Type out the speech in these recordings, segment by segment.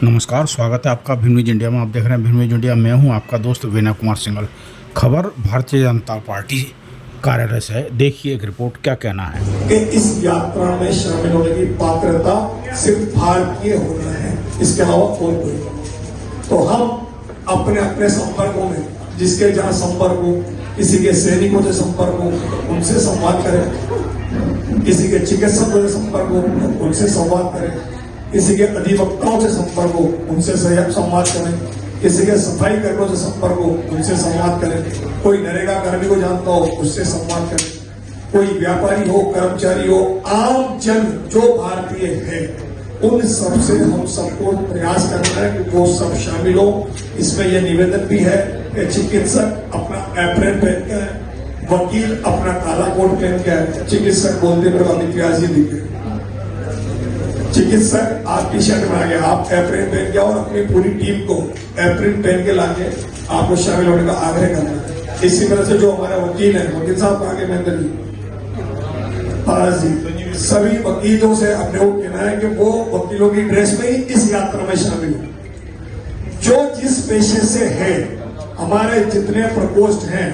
नमस्कार, स्वागत है आपका भीम न्यूज इंडिया में। आप देख रहे हैं भीम न्यूज इंडिया। मैं हूं आपका दोस्त विनय कुमार सिंघल। खबर भारतीय जनता पार्टी कार्यालय से है। देखिए एक रिपोर्ट, क्या कहना है कि इस यात्रा में शामिल होने की पात्रता सिर्फ भारतीय होना है, इसके अलावा कोई। तो हम अपने अपने संपर्कों में, जिसके जहाँ संपर्क हो, किसी के सैनिकों से संपर्क हो उनसे संवाद करें, किसी के चिकित्सकों से संपर्क हो उनसे संवाद करें, किसी के अधिवक्ताओं से संपर्क हो उनसे संवाद करें, किसी के सफाई कर्मियों से संपर्क हो उनसे संवाद करें, कोई नरेगा कर्मी को जानता हो उससे संवाद करें, कोई व्यापारी हो, कर्मचारी हो, आम जन जो भारतीय है उन सबसे हम सबको प्रयास करना है कि वो सब शामिल हो। इसमें यह निवेदन भी है कि चिकित्सक अपना एप्रन पहन के, वकील अपना काला कोट पहन के, चिकित्सक बोलते मेरे को इतिहास ही दिखे, चिकित्सक आप टी शर्ट में आ गया, आप एप्रिन पहन के और अपनी पूरी टीम को एप्रिन पहन के लाके आपको शामिल होने का आग्रह करना है। इसी तरह से जो हमारे वकील हैं, वकील साहब आगे महेंद्र जी, सभी वकीलों से अपने को कहना है कि वो वकीलों की ड्रेस में ही इस यात्रा में शामिल हो। जो जिस पेशे से है, हमारे जितने प्रकोष्ठ हैं,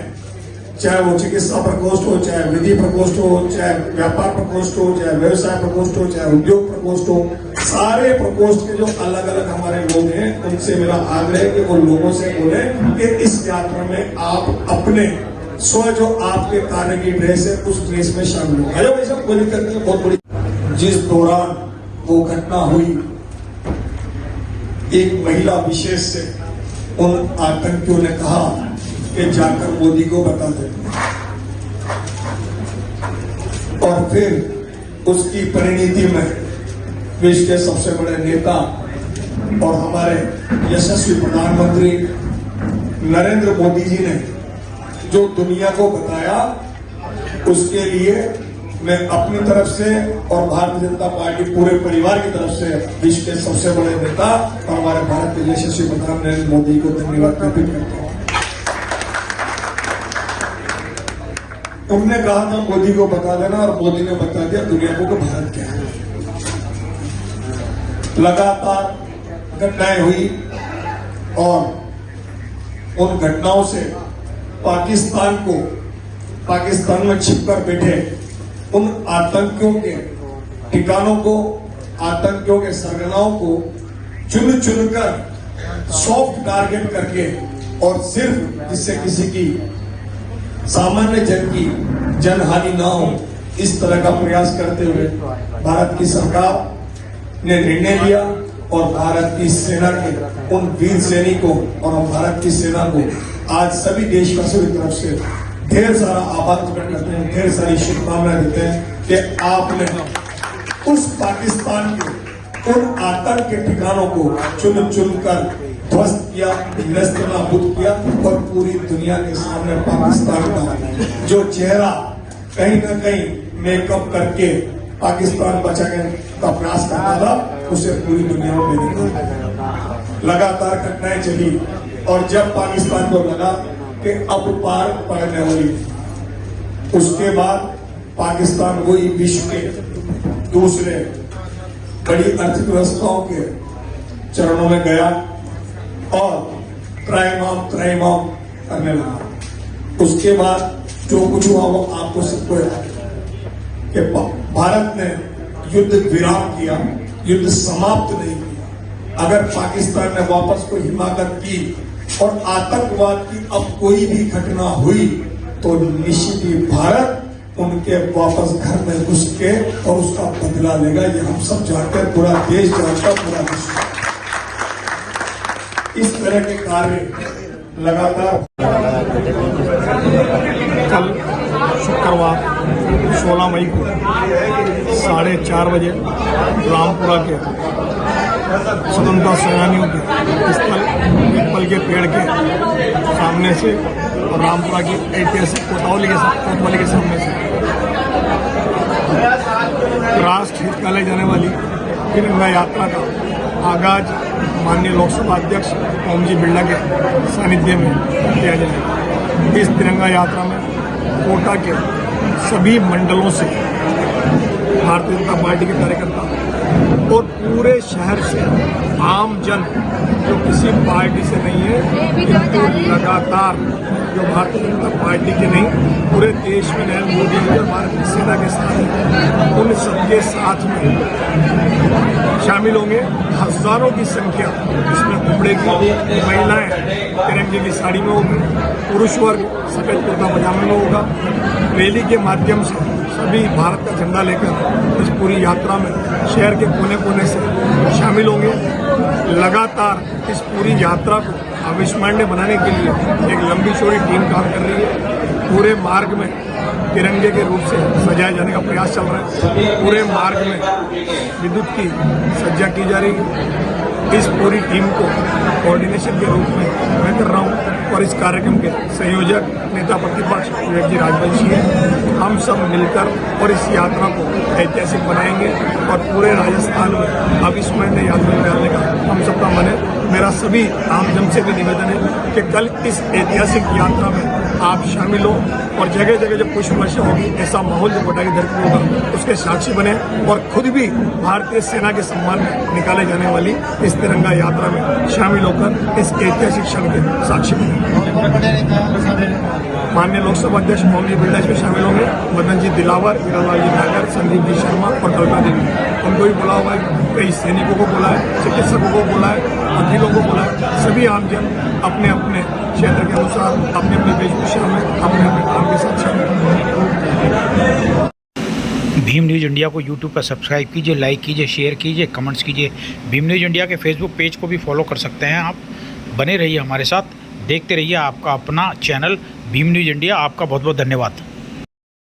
चाहे वो चिकित्सा प्रकोष्ठ हो, चाहे विधि प्रकोष्ठ हो, चाहे व्यापार प्रकोष्ठ हो, चाहे व्यवसाय प्रकोष्ठ हो, चाहे उद्योग प्रकोष्ठ हो, सारे प्रकोष्ठ के जो अलग अलग हमारे लोग हैं उनसे मेरा आग्रह है कि वो लोगों से बोले कि इस यात्रा में आप अपने जो आपके कार्य की ड्रेस है उस ड्रेस में शामिल हो। हेलो भाई साहब, कोई दिक्कत नहीं, बहुत बड़ी। जिस दौरान वो घटना हुई, एक महिला विशेष से उन आतंकियों ने कहा कि जाकर मोदी को बता दे, और फिर उसकी परिणति में विश्व के सबसे बड़े नेता और हमारे यशस्वी प्रधानमंत्री नरेंद्र मोदी जी ने जो दुनिया को बताया, उसके लिए मैं अपनी तरफ से और भारतीय जनता पार्टी पूरे परिवार की तरफ से विश्व के सबसे बड़े नेता और हमारे भारत के यशस्वी प्रधानमंत्री नरेंद्र मोदी को धन्यवाद अर्पित करता हूं। उन्होंने कहा था मोदी को बता देना, और मोदी ने बता दिया दुनिया को कि भारत क्या है। लगातार घटनाएं हुई और उन घटनाओं से पाकिस्तान में छिपकर बैठे उन आतंकियों के ठिकानों को, आतंकियों के सरगनाओं को चुन चुनकर सॉफ्ट टारगेट करके, और सिर्फ जिससे किसी की सामान्य जन की जनहानि ना हो, इस तरह का प्रयास करते हुए भारत की सरकार ने निर्णय लिया और भारत की सेना के उन वीर सैनिकों और भारत की सेना को आज सभी देशवासियों की तरफ से ढेर सारा आभार प्रकट करते हैं, ढेर सारी शुभकामनाएं देते हैं कि आपने उस पाकिस्तान के उन आतंक के ठिकानों को चुन चुनकर ध्वस्त किया, नष्ट नाबूद किया, और पूरी दुनिया के सामने पाकिस्तान का जो चेहरा कहीं ना कहीं मेकअप करके पाकिस्तान बचाने का प्रयास करता था, उसे पूरी दुनिया में देखा। लगातार घटनाएं चली, और जब पाकिस्तान को लगा कि अब पार पड़ने वाली, उसके बाद पाकिस्तान वही विश्व के दूसरे बड़ी अर्थव्यवस्थाओं के चरणों में गया और त्राइमाम करने लगा। उसके बाद जो कुछ हुआ वो आपको सबको याद है कि भारत ने युद्ध विराम किया, युद्ध समाप्त नहीं किया। अगर पाकिस्तान ने वापस कोई हिमाकत की और आतंकवाद की अब कोई भी घटना हुई तो निश्चित ही भारत उनके वापस घर में घुस के और उसका बदला लेगा। ये हम सब जानते हैं, पूरा देश जानता, पूरा विश्व। इस तरह के कार्य लगातार। कल शुक्रवार 16 मई को 4:30 बजे रामपुरा के स्वतंत्रता सेनानियों के स्थल पीपल के पेड़ के सामने से और रामपुरा की ऐतिहासिक कोतवाली के सामने से राष्ट्र हित में ले जाने वाली तिरंगा यात्रा का आगाज माननीय लोकसभा अध्यक्ष ओम जी बिरला के सानिध्य में किया जाएगा। इस तिरंगा यात्रा में कोटा के सभी मंडलों से भारतीय जनता पार्टी के कार्यकर्ता और पूरे शहर से आम जन जो किसी पार्टी से नहीं है, लगातार जो भारतीय जनता पार्टी के नहीं पूरे देश में नरेंद्र मोदी जी और भारतीय सेना के साथ उन सबके साथ में शामिल होंगे। हजारों की संख्या इसमें उमड़ेगी। महिलाएं तिरंगे की साड़ी में होगी, पुरुष वर्ग सफेद कुर्ता पजामे में होगा। रैली के माध्यम से सभी भारत का झंडा लेकर इस पूरी यात्रा में शहर के कोने कोने से शामिल होंगे। लगातार इस पूरी यात्रा को अविस्मरणीय बनाने के लिए एक लंबी चौड़ी टीम काम कर रही है। पूरे मार्ग में तिरंगे के रूप से सजाए जाने का प्रयास चल रहा है। पूरे मार्ग में विद्युत की सज्जा की जा रही है। इस पूरी टीम को कोऑर्डिनेशन के रूप में मैं कर रहा हूँ और इस कार्यक्रम के संयोजक नेता प्रतिपक्ष विवेक जी राजवंशी हैं। हम सब मिलकर और इस यात्रा को ऐतिहासिक बनाएंगे और पूरे राजस्थान में अविस्मरणीय यात्रा निकालने का हम सबका मन है। मेरा सभी आमजन से भी निवेदन है कि कल इस ऐतिहासिक यात्रा में आप शामिल हो और जगह जगह जब पुष्प वर्षा होगी ऐसा माहौल जो कोटा की धरती होगा उसके साक्षी बने और खुद भी भारतीय सेना के सम्मान में निकाले जाने वाली इस तिरंगा यात्रा में शामिल होकर इस ऐतिहासिक क्षण के साक्षी बने। माननीय लोकसभा अध्यक्ष ओम बिरला इसमें शामिल होंगे। मदन जी दिलावर, वीरालाल जी नागर, संदीप जी शर्मा और कल्पना देवी। उनको भी बुला हुआ है, कई सैनिकों को बुला है, चिकित्सकों को बुला है, वकीलों को बुला है। सभी आमजन अपने अपने क्षेत्र के अनुसार अपने अपने वेशभूषा में अपने अपने काम के साथ शामिल होंगे। भीम न्यूज़ इंडिया को यूट्यूब पर सब्सक्राइब कीजिए, लाइक कीजिए, शेयर कीजिए, कमेंट्स कीजिए। भीम न्यूज़ इंडिया के फेसबुक पेज को भी फॉलो कर सकते हैं आप। बने रहिए हमारे साथ, देखते रहिए आपका अपना चैनल भीम न्यूज़ इंडिया। आपका बहुत बहुत धन्यवाद।